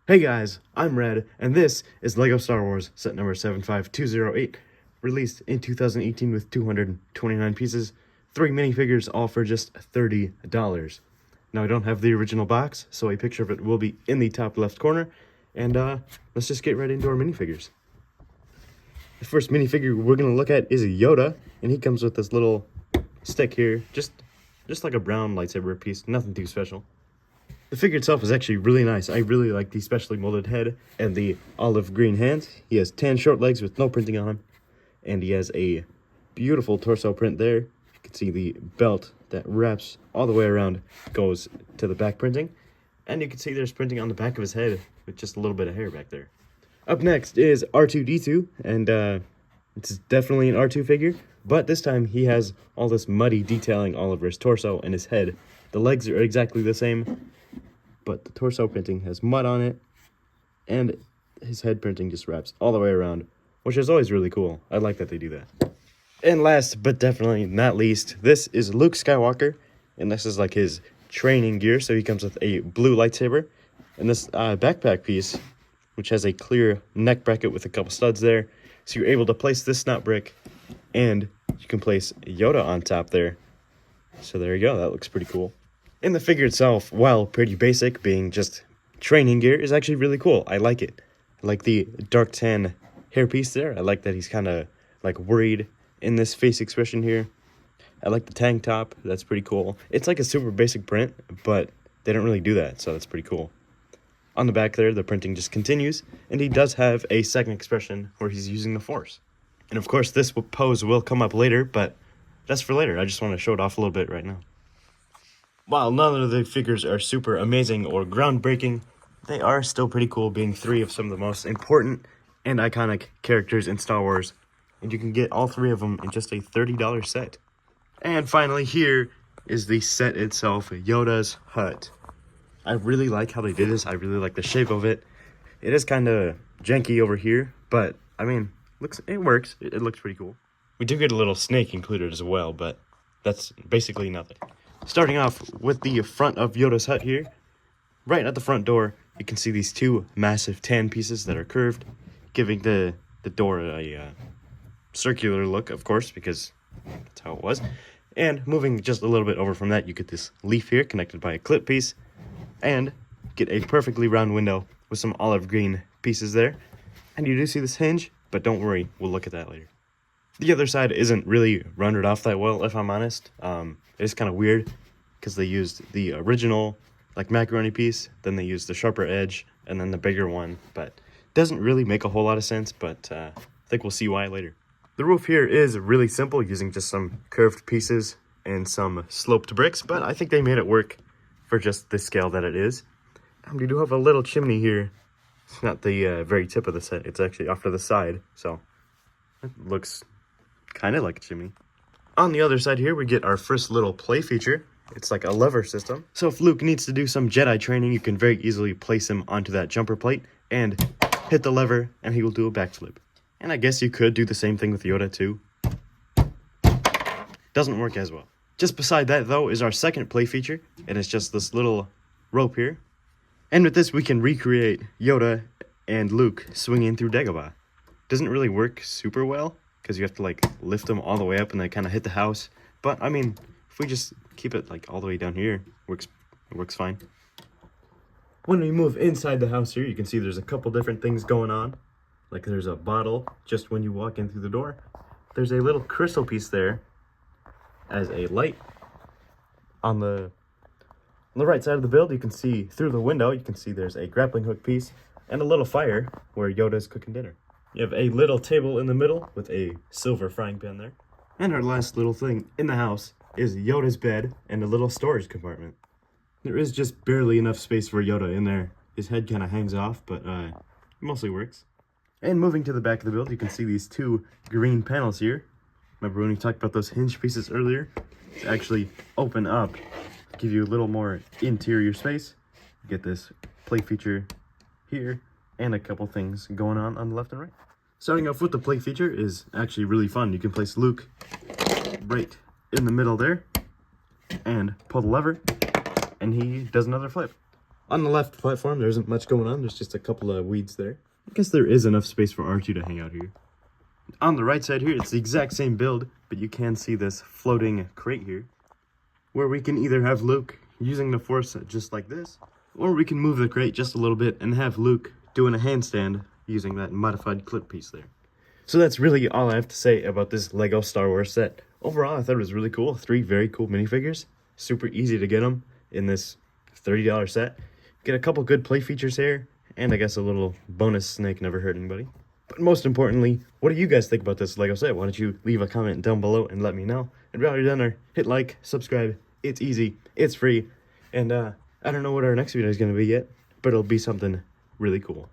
Hey guys, I'm Red, and this is LEGO Star Wars set number 75208, released in 2018 with 229 pieces, 3 minifigures, all for just $30. Now I don't have the original box, so a picture of it will be in the top left corner, and let's just get right into our minifigures. The first minifigure we're going to look at is a Yoda, and he comes with this little stick here, just like a brown lightsaber piece, nothing too special. The figure itself is actually really nice. I really like the specially molded head and the olive green hands. He has tan short legs with no printing on him. And he has a beautiful torso print there. You can see the belt that wraps all the way around goes to the back printing. And you can see there's printing on the back of his head with just a little bit of hair back there. Up next is R2-D2, and it's definitely an R2 figure. But this time he has all this muddy detailing all over his torso and his head. The legs are exactly the same, but the torso printing has mud on it, and his head printing just wraps all the way around, which is always really cool. I like that they do that. And last, but definitely not least, this is Luke Skywalker, and this is like his training gear, so he comes with a blue lightsaber, and this backpack piece, which has a clear neck bracket with a couple studs there, so you're able to place this snot brick, and you can place Yoda on top there. So there you go, that looks pretty cool. And the figure itself, while pretty basic, being just training gear, is actually really cool. I like it. I like the dark tan hairpiece there. I like that he's kind of like worried in this face expression here. I like the tank top. That's pretty cool. It's like a super basic print, but they don't really do that, so that's pretty cool. On the back there, the printing just continues, and he does have a second expression where he's using the Force. And of course, this pose will come up later, but that's for later. I just want to show it off a little bit right now. While none of the figures are super amazing or groundbreaking, they are still pretty cool, being 3 of some of the most important and iconic characters in Star Wars, and you can get all 3 of them in just a $30 set. And finally, here is the set itself, Yoda's Hut. I really like how they did this. I really like the shape of it. It is kind of janky over here, but I mean, it works. It looks pretty cool. We do get a little snake included as well, but that's basically nothing. Starting off with the front of Yoda's Hut here, right at the front door, you can see these 2 massive tan pieces that are curved, giving the door a circular look, of course, because that's how it was. And moving just a little bit over from that, you get this leaf here connected by a clip piece, and get a perfectly round window with some olive green pieces there. And you do see this hinge, but don't worry, we'll look at that later. The other side isn't really rendered off that well, if I'm honest. It's kind of weird because they used the original like macaroni piece, then they used the sharper edge, and then the bigger one, but doesn't really make a whole lot of sense, but I think we'll see why later. The roof here is really simple, using just some curved pieces and some sloped bricks, but I think they made it work for just the scale that it is. We do have a little chimney here. It's not the very tip of the set, it's actually off to the side, so it looks kind of like a chimney. On the other side here, we get our first little play feature. It's like a lever system. So if Luke needs to do some Jedi training, you can very easily place him onto that jumper plate and hit the lever, and he will do a backflip. And I guess you could do the same thing with Yoda too. Doesn't work as well. Just beside that, though, is our second play feature, and it's just this little rope here. And with this, we can recreate Yoda and Luke swinging through Dagobah. Doesn't really work super well, because you have to like lift them all the way up and they kind of hit the house. But I mean, if we just keep it like all the way down here, it works fine. When we move inside the house here, you can see there's a couple different things going on. Like there's a bottle just when you walk in through the door. There's a little crystal piece there as a light. On the right side of the build, you can see through the window, you can see there's a grappling hook piece and a little fire where Yoda's cooking dinner. You have a little table in the middle with a silver frying pan there. And our last little thing in the house is Yoda's bed and a little storage compartment. There is just barely enough space for Yoda in there. His head kind of hangs off, but it mostly works. And moving to the back of the build, you can see these 2 green panels here. Remember when we talked about those hinge pieces earlier? To actually open up, give you a little more interior space. You get this play feature here, and a couple things going on the left and right. Starting off with the play feature is actually really fun. You can place Luke right in the middle there and pull the lever, and he does another flip. On the left platform, there isn't much going on. There's just a couple of weeds there. I guess there is enough space for R2 to hang out here. On the right side here, it's the exact same build, but you can see this floating crate here, where we can either have Luke using the Force just like this, or we can move the crate just a little bit and have Luke doing a handstand using that modified clip piece there. So that's really all I have to say about this Lego Star Wars set. Overall, I thought it was really cool. 3 very cool minifigures. Super easy to get them in this $30 set. Get a couple good play features here, and I guess a little bonus snake never hurt anybody. But most importantly, what do you guys think about this Lego set? Why don't you leave a comment down below and let me know. And while you're done there, hit like, subscribe. It's easy, it's free, and I don't know what our next video is going to be yet, but it'll be something really cool.